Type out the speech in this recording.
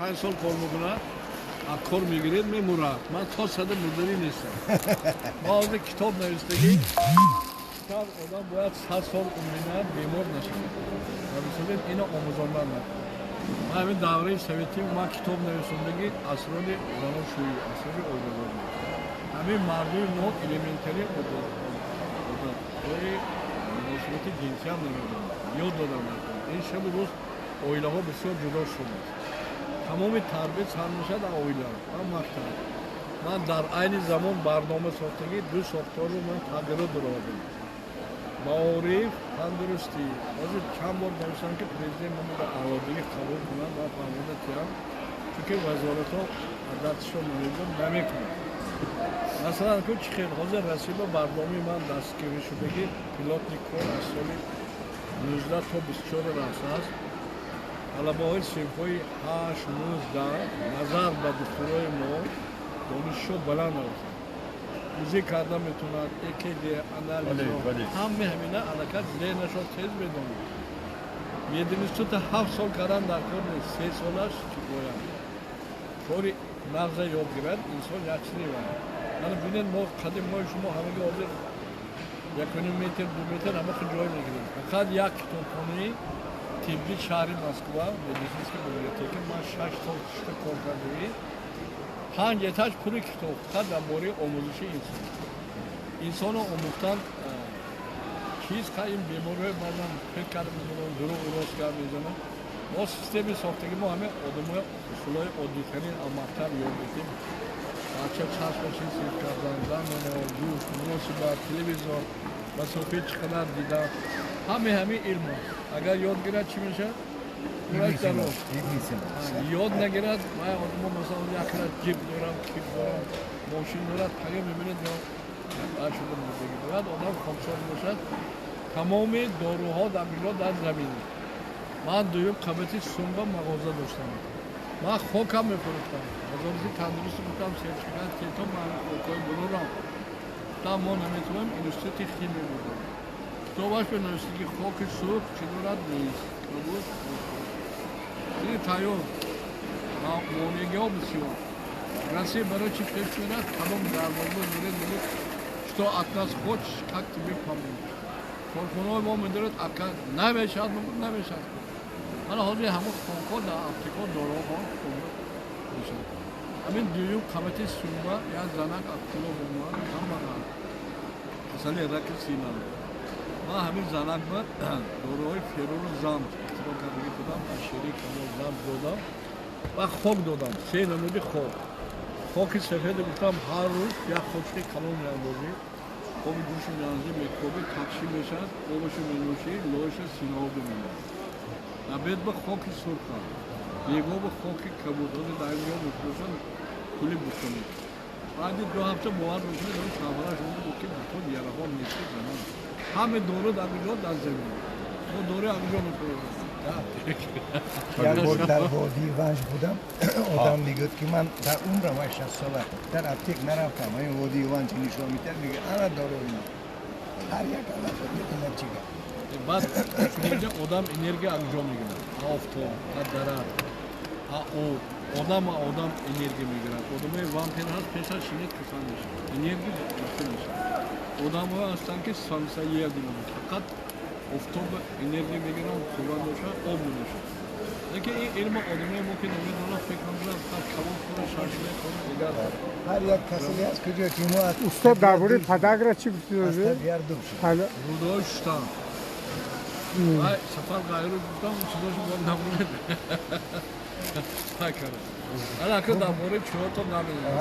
5 سال کار میکنه کار میگیرید میموره من تا صد مدری نیستم بعض کتاب نوشتگی کتاب آدم باید 100 سال عمرینه بیمار نشه مثلا اینا آموزاندن من همین دوره سویتی من کتاب نوشتگی اسرار زناشویی اسرار آزادی همین مردم نو الیمنتری آزادی مناسبت جنسی هم نمیدونم یاد دادم این شب روز اویله ها بسیار جدا شده تمام تربیت سر میشه در اویله من مکتب من در عین زمان برنامه ساختگی دو ساختار رو من تغییرات دادم معارف تندرستی از چند بار نوشتم که پرزیدنت من در عوادی قبول کنم و فرموده تیم چون که وزارت ها عددشو منیدم نمیکنم مثلا که چی خیلی حاضر رسیب برنامه من دستگیری شدگی پیلوت نیکون از سال 19 تا 24 رفته است طلبه های صنف های 8 19 نظر به دکترای ما دانشجو بلند است روزی کردن میتونن یکی دیگه انرژی همه همینه علاقه ذهنشو تیز بدونید میدونید تو تا 7 سال کردن در کار نیست 3 سالش چی باید طوری مغز یاد گیرد انسان یک چیزی باید یعنی بینید ما قدیم ما شما همگی حاضر 1.5 متر 2 متر همه خود جای میگیریم فقط یک کتابخانه طبی شهری مسکو مدیسینسکی بیبلیوتک من 6 سال کار کردم 5 اتاج پول کتاب فقط درباره آموزش انسان رو آموختن چیز که این بیماری بعداً فکر کردم می‌کنم دروغ راست کرد می‌زنه ما سیستم ساختگی ما همه آدم‌های اصولای عادی‌ترین مکتب یاد می‌گیریم بچه چسب باشین سیف کردن زمان دوست مناسبت تلویزیون مسافه چقدر دیدن همه علم اگر یاد گیرد چی میشه؟ یاد نگیرد من آدم مثلا یک جیب دارم کیف دارم ماشین دارد پگه میبینید یا شده مردگی دارد آدم خامسال باشد تمام داروها در میلاد در زمینی من دویم قبطی سنبا مغازه داشتم من خوکم میفروختم وزارتی تندرستی بودم سرچگاه تیتا من خوکای بلورم تا ما نمیتونم اینستیتوت خیمی بودم کتابش به نوشتگی خوک سرخ چی دارد نیست بود این تایون مونگی ها بسیار رسی برای چی پیش میرد تمام دربازه میره شتا اتناس خودش کک تیبی پامون کارخونه های ما میدارد اکا نمیشد نمیشد حالا حاضر همه خوکا در افریقا داره ها میشد همین دویو قبطی سنبا یا زنک اکتلو بموان هم بگرد اصلا رک سینان ما همین زنک با دوره های فیرون زند اختراع کردگی بودم از شریک همون زند دادم و خوک دادم 3 نمودی خوک سفید گفتم هر روز یک خوشتی کلون میاندازی خوبی دوش میاندازی میکروبی تقشی میشد خوبش مینوشی لوش سینابی میاد نبید به خوک سرخ دیگه به خوک کبوتر در اینجا میفروشن کلی بکنید بعد 2 هفته باور میکنه دارم شاورش بود که بخود یه رقم نیستی کنم همه دوره در اینجا در زمین ما دوره اینجا میکنیم یک بار در وادی ونج بودم آدم میگه که من در عمرم 60 ساله در اپتیک نرفتم این وادی ونج نشون میده میگه انا دارو اینا هر یک علت اینا چیه بعد اینجا آدم انرژی انجام میگیره آفتاب درخت او آدم انرژی میگیره آدمای وامپیر هست پیشش شینید کسان میشه انرژی داشته میشه آدم ها هستن که سانسایی دیدن فقط آفتاب انرژی میگیرن خوبان باشه آب میشه لیکن این علم آدمی ما که نمیدونه فکر میکنم فقط کباب کنه شاشله کنه دیگر هر یک کسی هست کجا که ما استاد درباره پدک را چی گفتید؟ رودای شتن سفر غیر رو گفتم چیزاشو باید نمونه فکر کنم الان که درباره چهار تا نمیدونم